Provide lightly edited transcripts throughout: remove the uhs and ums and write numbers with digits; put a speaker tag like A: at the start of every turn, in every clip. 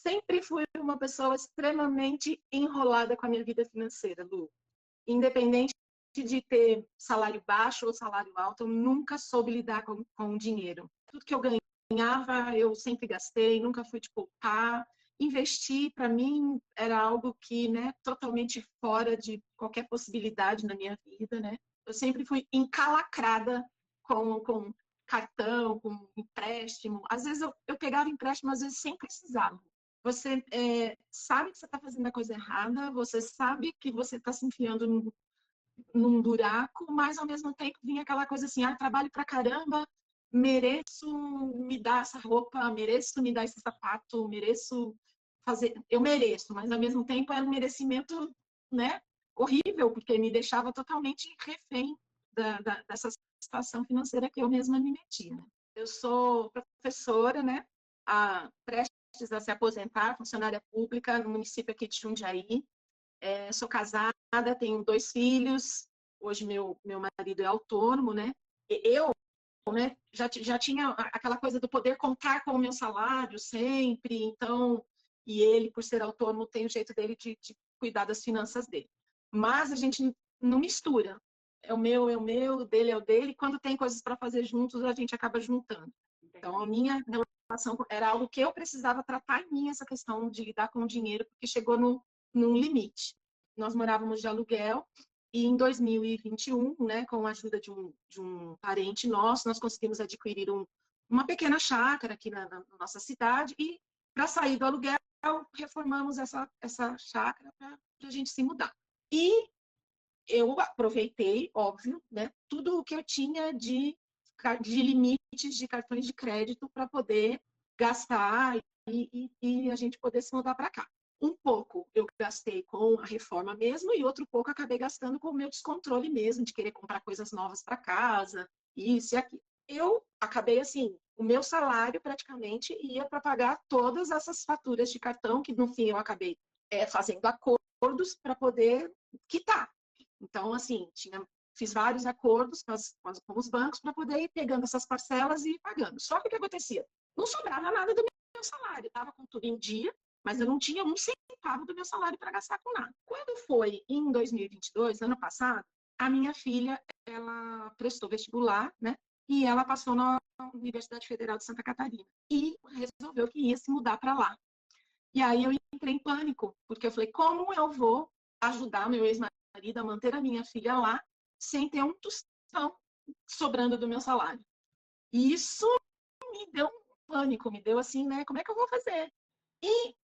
A: sempre fui uma pessoa extremamente enrolada com a minha vida financeira, Lu. Independente de ter salário baixo ou salário alto, eu nunca soube lidar com o dinheiro. Tudo que eu ganhava, eu sempre gastei, nunca fui de poupar. Investir, para mim, era algo que, né, totalmente fora de qualquer possibilidade na minha vida, né? Eu sempre fui encalacrada com cartão, com empréstimo. Às vezes eu pegava empréstimo, às vezes sem precisar. Você sabe que você está fazendo a coisa errada, você sabe que você está se enfiando num buraco, mas ao mesmo tempo vinha aquela coisa assim, trabalho pra caramba, mereço me dar essa roupa, mereço me dar esse sapato, mereço fazer, eu mereço, mas ao mesmo tempo era um merecimento, né, horrível, porque me deixava totalmente refém dessa situação financeira que eu mesma me metia. Né? Eu sou professora, né, prestes a se aposentar, funcionária pública no município aqui de Jundiaí. Sou casada, tenho 2 filhos. Hoje meu marido é autônomo, né? Eu, né, já tinha aquela coisa do poder contar com o meu salário sempre. Então, e ele, por ser autônomo, tem o jeito dele de cuidar das finanças dele. Mas a gente não mistura. É o meu, o dele é o dele. Quando tem coisas para fazer juntos, a gente acaba juntando. Então, a minha relação era algo que eu precisava tratar em mim, essa questão de lidar com o dinheiro, porque chegou num limite. Nós morávamos de aluguel e em 2021, né, com a ajuda de um parente nosso, nós conseguimos adquirir uma pequena chácara aqui na nossa cidade e, para sair do aluguel, reformamos essa chácara para a gente se mudar. E eu aproveitei, óbvio, né, tudo o que eu tinha de limites de cartões de crédito para poder gastar e a gente poder se mudar para cá. Um pouco eu gastei com a reforma mesmo e outro pouco acabei gastando com o meu descontrole mesmo, de querer comprar coisas novas para casa, isso e aquilo. Eu acabei assim, o meu salário praticamente ia para pagar todas essas faturas de cartão, que no fim eu acabei fazendo acordos para poder quitar. Então, assim, fiz vários acordos com os bancos para poder ir pegando essas parcelas e ir pagando. Só que o que acontecia? Não sobrava nada do meu salário. Estava com tudo em dia, mas eu não tinha um centavo do meu salário para gastar com nada. Quando foi em 2022, ano passado, a minha filha, ela prestou vestibular, né? E ela passou na Universidade Federal de Santa Catarina. E resolveu que ia se mudar para lá. E aí eu entrei em pânico, porque eu falei, como eu vou ajudar meu ex-marido a manter a minha filha lá sem ter um tostão sobrando do meu salário? E isso me deu um pânico, me deu assim, né? Como é que eu vou fazer? E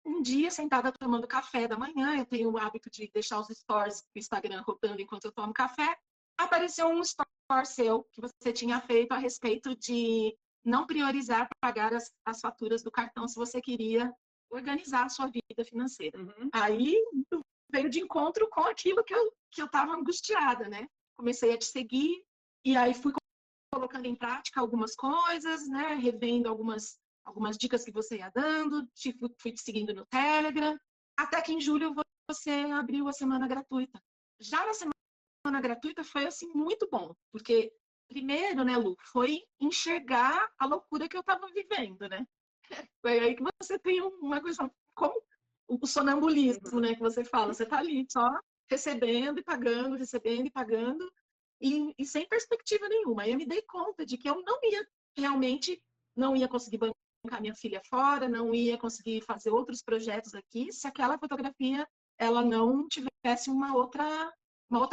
A: um dia, sentada tomando café da manhã, eu tenho o hábito de deixar os stories do Instagram rodando enquanto eu tomo café, apareceu um story seu que você tinha feito a respeito de não priorizar pagar as faturas do cartão se você queria organizar a sua vida financeira. Uhum. Aí veio de encontro com aquilo que eu estava angustiada, né? Comecei a te seguir e aí fui colocando em prática algumas coisas, né? Revendo algumas dicas que você ia dando, fui te seguindo no Telegram, até que em julho você abriu a semana gratuita. Já na semana gratuita foi assim muito bom, porque primeiro, né, Lu, foi enxergar a loucura que eu estava vivendo, né? Foi aí que você tem uma coisa como o sonambulismo, né, que você fala, você tá ali só recebendo e pagando, e sem perspectiva nenhuma. Aí eu me dei conta de que eu realmente não ia conseguir bancar minha filha fora, não ia conseguir fazer outros projetos aqui se aquela fotografia ela não tivesse uma outra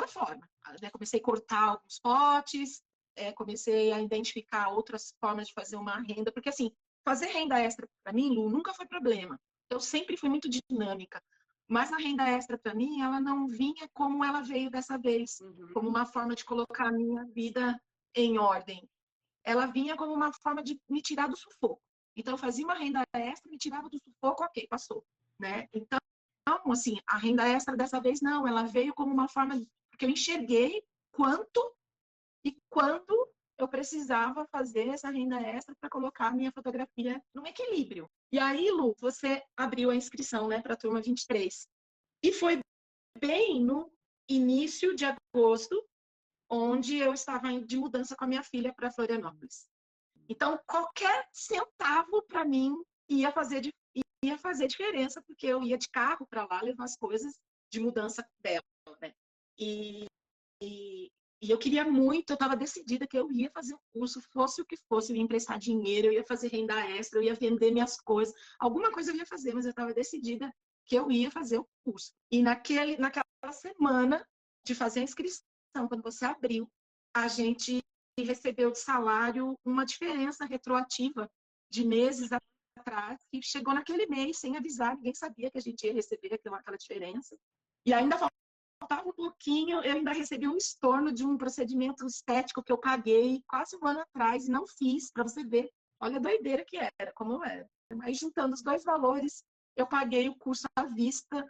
A: forma. Comecei a cortar alguns potes, comecei a identificar outras formas de fazer uma renda, porque assim, fazer renda extra para mim, Lu, nunca foi problema. Eu sempre fui muito dinâmica. Mas a renda extra para mim, ela não vinha como ela veio dessa vez, como uma forma de colocar a minha vida em ordem. Ela vinha como uma forma de me tirar do sufoco. Então, eu fazia uma renda extra, me tirava do sufoco, ok, passou. Né? Então, assim, a renda extra dessa vez não, ela veio como uma forma que eu enxerguei quanto e quando eu precisava fazer essa renda extra para colocar a minha fotografia num equilíbrio. E aí, Lu, você abriu a inscrição, né, para a turma 23. E foi bem no início de agosto, onde eu estava de mudança com a minha filha para Florianópolis. Então, qualquer centavo para mim ia ia fazer diferença, porque eu ia de carro para lá levar as coisas de mudança dela, né? E, e eu queria muito, eu estava decidida que eu ia fazer o curso, fosse o que fosse, eu ia emprestar dinheiro, eu ia fazer renda extra, eu ia vender minhas coisas, alguma coisa eu ia fazer, mas eu estava decidida que eu ia fazer o curso. E naquela semana de fazer a inscrição, quando você abriu, a gente recebeu de salário uma diferença retroativa de meses atrás, que chegou naquele mês sem avisar, ninguém sabia que a gente ia receber aquela diferença. E ainda faltava um pouquinho, eu ainda recebi um estorno de um procedimento estético que eu paguei quase um ano atrás e não fiz, para você ver. Olha a doideira que era, como era. Mas juntando os dois valores, eu paguei o curso à vista.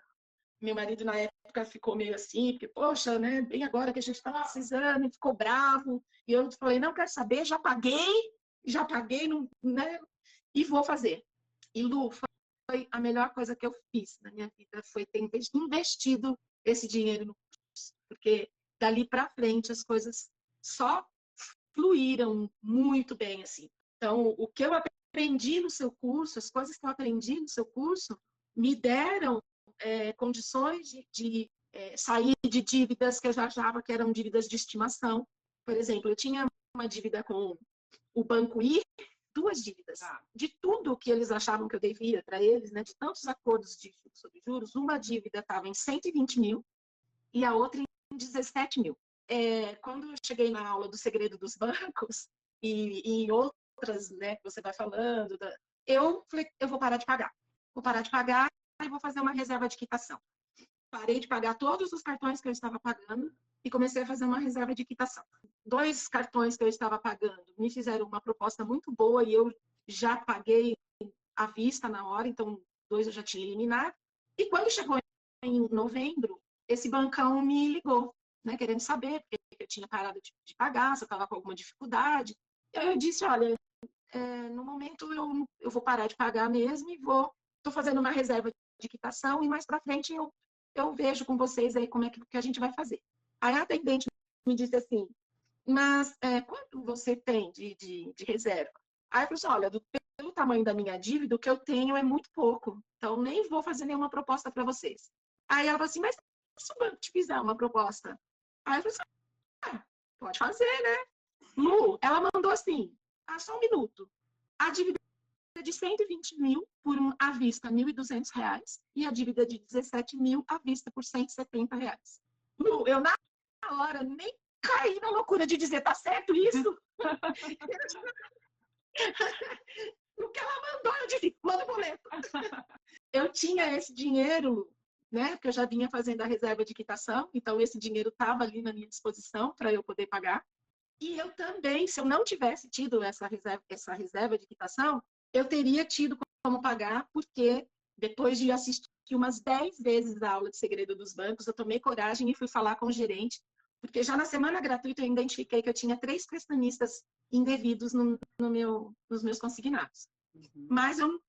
A: Meu marido, na época, ficou meio assim, porque, poxa, né, bem agora que a gente está precisando, e ficou bravo. E eu falei, não quero saber, já paguei, não, né, e vou fazer. E, Lu, foi a melhor coisa que eu fiz na minha vida, foi ter investido esse dinheiro no curso, porque dali para frente as coisas só fluíram muito bem, assim. Então, o que eu aprendi no seu curso, as coisas que eu aprendi no seu curso, me deram condições de sair de dívidas que eu já achava que eram dívidas de estimação. Por exemplo, eu tinha uma dívida com o Banco I, duas dívidas. De tudo que eles achavam que eu devia para eles, né, de tantos acordos sobre juros, uma dívida estava em 120 mil e a outra em 17 mil. Quando eu cheguei na aula do segredo dos bancos e em outras, né, que você vai falando, eu falei, eu vou parar de pagar. Vou parar de pagar e vou fazer uma reserva de quitação. Parei de pagar todos os cartões que eu estava pagando e comecei a fazer uma reserva de quitação. 2 cartões que eu estava pagando me fizeram uma proposta muito boa e eu já paguei à vista na hora, então 2 eu já tinha eliminado. E quando chegou em novembro, esse bancão me ligou, né, querendo saber porque eu tinha parado de pagar, se eu estava com alguma dificuldade. E aí eu disse, olha, no momento eu vou parar de pagar mesmo e estou fazendo uma reserva de quitação e mais para frente eu vejo com vocês aí como é que a gente vai fazer. Aí a atendente me disse assim, mas quanto você tem de reserva? Aí eu falei assim, olha, pelo tamanho da minha dívida, o que eu tenho é muito pouco, então nem vou fazer nenhuma proposta para vocês. Aí ela falou assim, mas se o banco te fizer uma proposta? Aí eu falei assim, pode fazer, né? Lu, ela mandou assim, só um minuto. A dívida de 120 mil à vista, R$ 1.200, e a dívida de 17 mil à vista por R$ 170. Lu, eu na hora nem caí na loucura de dizer, tá certo isso? O que ela mandou, eu disse, manda o boleto. Eu tinha esse dinheiro, né, porque eu já vinha fazendo a reserva de quitação, então esse dinheiro estava ali na minha disposição para eu poder pagar. E eu também, se eu não tivesse tido essa reserva de quitação, eu teria tido como pagar, porque depois de assistir umas 10 vezes a aula de segredo dos bancos, eu tomei coragem e fui falar com o gerente, porque já na semana gratuita eu identifiquei que eu tinha 3 prestanistas indevidos nos meus consignados. Uhum. Mas eu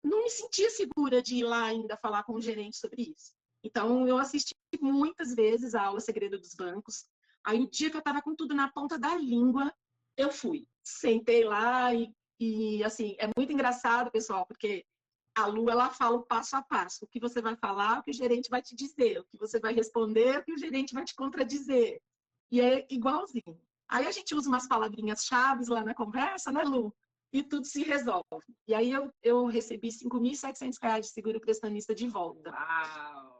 A: não me sentia segura de ir lá ainda falar com o gerente sobre isso. Então, eu assisti muitas vezes a aula Segredo dos Bancos. Aí, o dia que eu estava com tudo na ponta da língua, eu fui. Sentei lá e, assim, é muito engraçado, pessoal, porque a Lu, ela fala o passo a passo. O que você vai falar, o que o gerente vai te dizer. O que você vai responder, o que o gerente vai te contradizer. E é igualzinho. Aí a gente usa umas palavrinhas-chave lá na conversa, né, Lu? E tudo se resolve. E aí eu recebi R$ 5.700 de seguro prestanista de volta. Uau!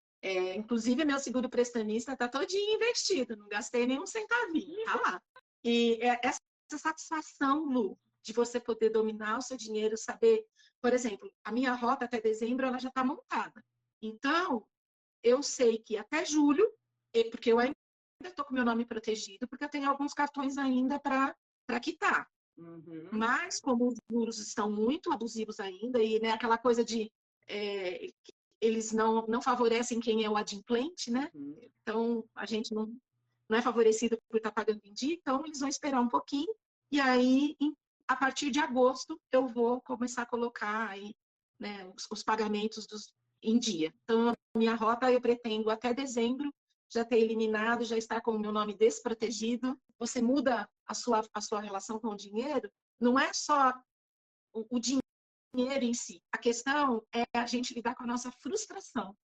A: Inclusive, meu seguro prestanista está todinho investido, não gastei nenhum centavinho, tá lá. E essa satisfação, Lu, de você poder dominar o seu dinheiro, saber, por exemplo, a minha rota até dezembro ela já está montada. Então, eu sei que até julho, porque eu ainda estou com meu nome protegido, porque eu tenho alguns cartões ainda para quitar. Uhum. Mas, como os juros estão muito abusivos ainda, e né, aquela coisa de eles não favorecem quem é o adimplente, né? Uhum. Então, a gente não é favorecido por estar pagando em dia, então eles vão esperar um pouquinho, e aí, a partir de agosto, eu vou começar a colocar aí, né, os pagamentos em dia. Então, a minha rota eu pretendo até dezembro já ter eliminado, já estar com o meu nome desprotegido. Você muda a sua relação com o dinheiro, não é só o dinheiro dinheiro em si. A questão é a gente lidar com a nossa frustração,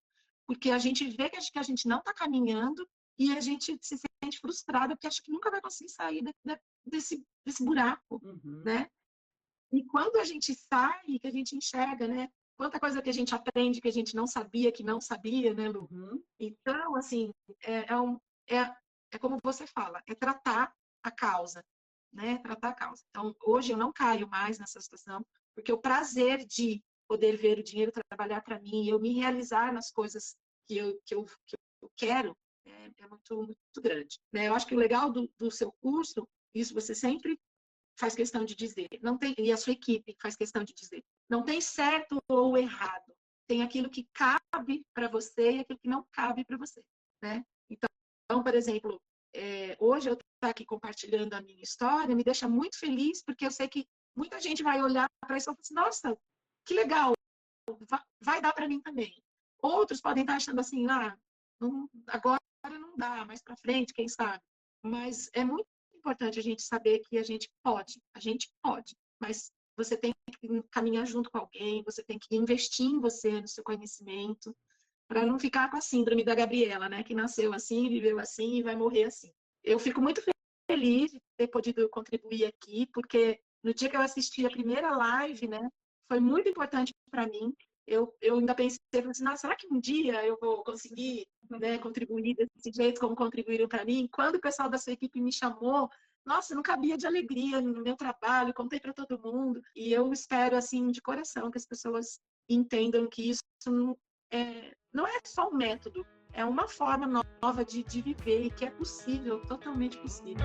A: porque a gente vê que a gente não está caminhando e a gente se sente frustrada porque acha que nunca vai conseguir sair desse buraco, né? E quando a gente sai, que a gente enxerga, né? Quanta coisa que a gente aprende que a gente não sabia que não sabia, né, Lu? Então, assim, é, é como você fala, é tratar a causa, né? Tratar a causa. Então, hoje eu não caio mais nessa situação, porque o prazer de poder ver o dinheiro trabalhar para mim, eu me realizar nas coisas que eu quero, é muito grande. Né? Eu acho que o legal do seu curso, isso você sempre faz questão de dizer, não tem, e a sua equipe faz questão de dizer, não tem certo ou errado, tem aquilo que cabe para você e aquilo que não cabe para você, né? Então, por exemplo, hoje eu estou aqui compartilhando a minha história, me deixa muito feliz, porque eu sei que muita gente vai olhar para isso e falar assim, nossa, que legal, vai dar para mim também. Outros podem estar achando assim, agora não dá, mais para frente, quem sabe. Mas é muito importante a gente saber que a gente pode, mas você tem que caminhar junto com alguém, você tem que investir em você, no seu conhecimento, para não ficar com a síndrome da Gabriela, né? Que nasceu assim, viveu assim e vai morrer assim. Eu fico muito feliz de ter podido contribuir aqui, porque no dia que eu assisti a primeira live, né, foi muito importante para mim. Eu ainda pensei assim, será que um dia eu vou conseguir, né, contribuir desse jeito como contribuíram para mim? Quando o pessoal da sua equipe me chamou, nossa, não cabia de alegria no meu trabalho, contei para todo mundo. E eu espero, assim, de coração, que as pessoas entendam que isso não é só um método, é uma forma nova de viver e que é possível, totalmente possível.